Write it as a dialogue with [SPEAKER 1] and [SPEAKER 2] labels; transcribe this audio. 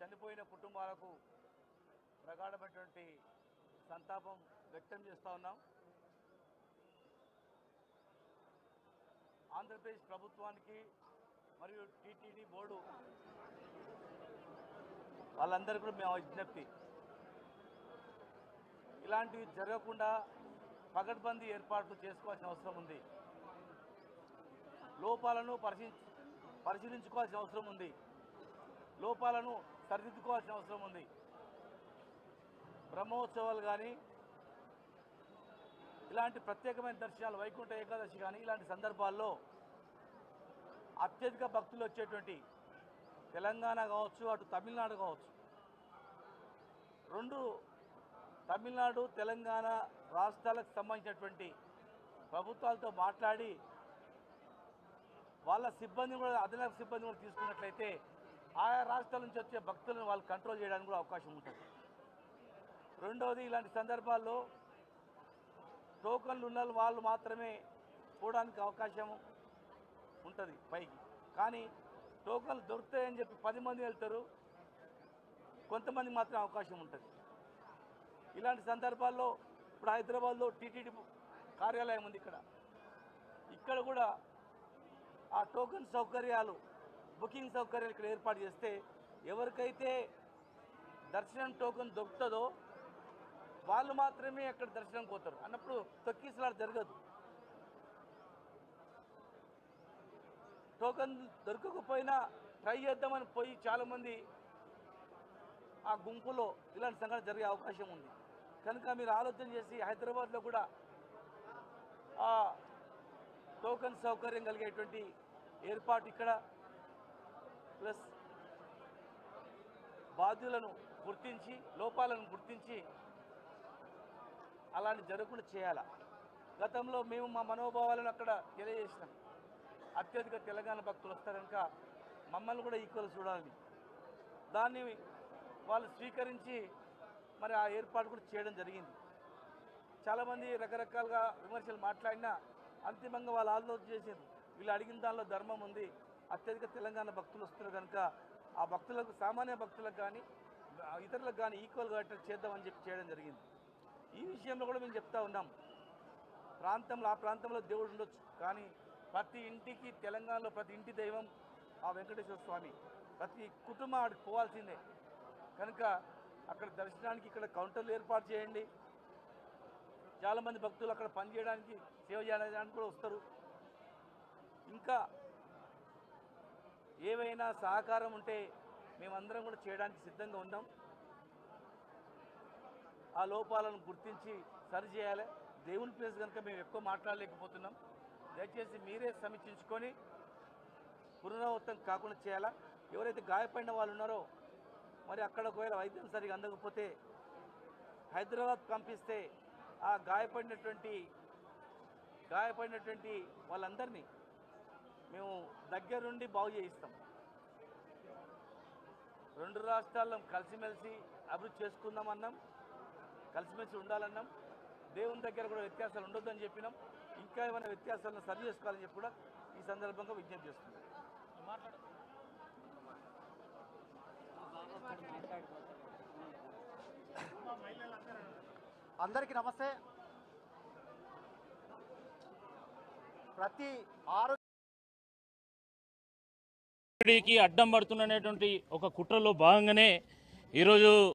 [SPEAKER 1] చనిపోయిన కుటుంబాలకు ప్రగాఢమైనటువంటి సంతాపం వ్యక్తం చేస్తూ ఉన్నాం. ఆంధ్రప్రదేశ్ ప్రభుత్వానికి మరియు టీటీడీ బోర్డు వాళ్ళందరికీ కూడా మేము విజ్ఞప్తి, ఇలాంటివి జరగకుండా పగడ్బందీ ఏర్పాట్లు చేసుకోవాల్సిన అవసరం ఉంది. లోపాలను పరిశీలించుకోవాల్సిన అవసరం ఉంది. లోపాలను సరిదిద్దుకోవాల్సిన అవసరం ఉంది. బ్రహ్మోత్సవాలు కానీ, ఇలాంటి ప్రత్యేకమైన దర్శనాలు, వైకుంఠ ఏకాదశి కానీ, ఇలాంటి సందర్భాల్లో అత్యధిక భక్తులు వచ్చేటువంటి తెలంగాణ కావచ్చు, అటు తమిళనాడు కావచ్చు, రెండు తమిళనాడు తెలంగాణ రాష్ట్రాలకు సంబంధించినటువంటి ప్రభుత్వాలతో మాట్లాడి వాళ్ళ సిబ్బందిని కూడా, అదనపు సిబ్బంది కూడా తీసుకున్నట్లయితే ఆయా రాష్ట్రాల నుంచి వచ్చే భక్తులను వాళ్ళు కంట్రోల్ చేయడానికి కూడా అవకాశం ఉంటుంది. రెండవది, ఇలాంటి సందర్భాల్లో టోకన్లు ఉన్న వాళ్ళు మాత్రమే పోవడానికి అవకాశం ఉంటుంది పైకి. కానీ టోకన్లు దొరుకుతాయని చెప్పి 10 మంది వెళ్తారు, కొంతమంది మాత్రం అవకాశం ఉంటుంది. ఇలాంటి సందర్భాల్లో ఇప్పుడు హైదరాబాద్లో టీటీడీ కార్యాలయం ఉంది. ఇక్కడ కూడా ఆ టోకన్ సౌకర్యాలు, బుకింగ్ సౌకర్యాలు ఇక్కడ ఏర్పాటు చేస్తే ఎవరికైతే దర్శనం టోకన్ దొరుకుతుందో వాళ్ళు మాత్రమే అక్కడ దర్శనం పోతారు. అన్నప్పుడు తొక్కిసలాట జరగదు. టోకన్ దొరకకపోయినా ట్రై చేద్దామని పోయి చాలామంది ఆ గుంపులో ఇలాంటి సంఘటన జరిగే అవకాశం ఉంది. కనుక మీరు ఆలోచన చేసి హైదరాబాద్లో కూడా ఆ టోకన్ సౌకర్యం కలిగేటువంటి ఏర్పాటు ఇక్కడ, ప్లస్ బాధ్యులను గుర్తించి, లోపాలను గుర్తించి అలాంటి జరగకుండా చేయాలి. గతంలో మేము మా మనోభావాలను అక్కడ తెలియజేసినాం. అత్యధిక తెలంగాణ భక్తులు వస్తారు కనుక మమ్మల్ని కూడా ఈక్వల్ చూడాలని, దాన్ని వాళ్ళు స్వీకరించి మరి ఆ ఏర్పాటు కూడా చేయడం జరిగింది. చాలామంది రకరకాలుగా విమర్శలు మాట్లాడినా అంతిమంగా వాళ్ళు ఆలోచన చేసేది, వీళ్ళు అడిగిన దానిలో ధర్మం ఉంది, అత్యధిక తెలంగాణ భక్తులు వస్తున్నారు కనుక ఆ భక్తులకు, సామాన్య భక్తులకు కానీ ఇతరులకు కానీ ఈక్వల్గా చేద్దామని చెప్పి చేయడం జరిగింది. ఈ విషయంలో కూడా మేము చెప్తా ఉన్నాం, ఆ ప్రాంతంలో దేవుడు ఉండొచ్చు, కానీ ప్రతి ఇంటికి, తెలంగాణలో ప్రతి ఇంటి దైవం ఆ వెంకటేశ్వర స్వామి. ప్రతి కుటుంబం ఆడికి పోవాల్సిందే. కనుక అక్కడ దర్శనానికి ఇక్కడ కౌంటర్లు ఏర్పాటు చేయండి. చాలామంది భక్తులు అక్కడ పనిచేయడానికి, సేవ చేయడానికి కూడా వస్తారు. ఇంకా ఏవైనా సహకారం ఉంటే మేమందరం కూడా చేయడానికి సిద్ధంగా ఉన్నాం. ఆ లోపాలను గుర్తించి సరి చేయాలి. దేవుని ప్లేస్ కనుక మేము ఎక్కువ మాట్లాడలేకపోతున్నాం. దయచేసి మీరే సమీక్షించుకొని పునరావృతం కాకుండా చేయాలా. ఎవరైతే గాయపడిన వాళ్ళు ఉన్నారో మరి అక్కడ ఒకవేళ వైద్యం సరిగా అందకపోతే హైదరాబాద్ పంపిస్తే ఆ గాయపడినటువంటి వాళ్ళందరినీ మేము దగ్గరుండి బాగు చేయిస్తాం. రెండు రాష్ట్రాల్లో కలిసిమెలిసి అభివృద్ధి చేసుకుందామన్నాం, కలిసిమెలిసి ఉండాలన్నాం. దేవుని దగ్గర కూడా వ్యత్యాసాలు ఉండొద్దని చెప్పినాం. ఇంకా ఏమైనా వ్యత్యాసాలను సరి చేసుకోవాలని చెప్పి కూడా ఈ సందర్భంగా విజ్ఞప్తి చేస్తున్నాం.
[SPEAKER 2] అందరికీ నమస్తే. ప్రతి
[SPEAKER 3] కి అడ్డం పడుతున్నటువంటి ఒక కుట్రలో భాగంగానే ఈరోజు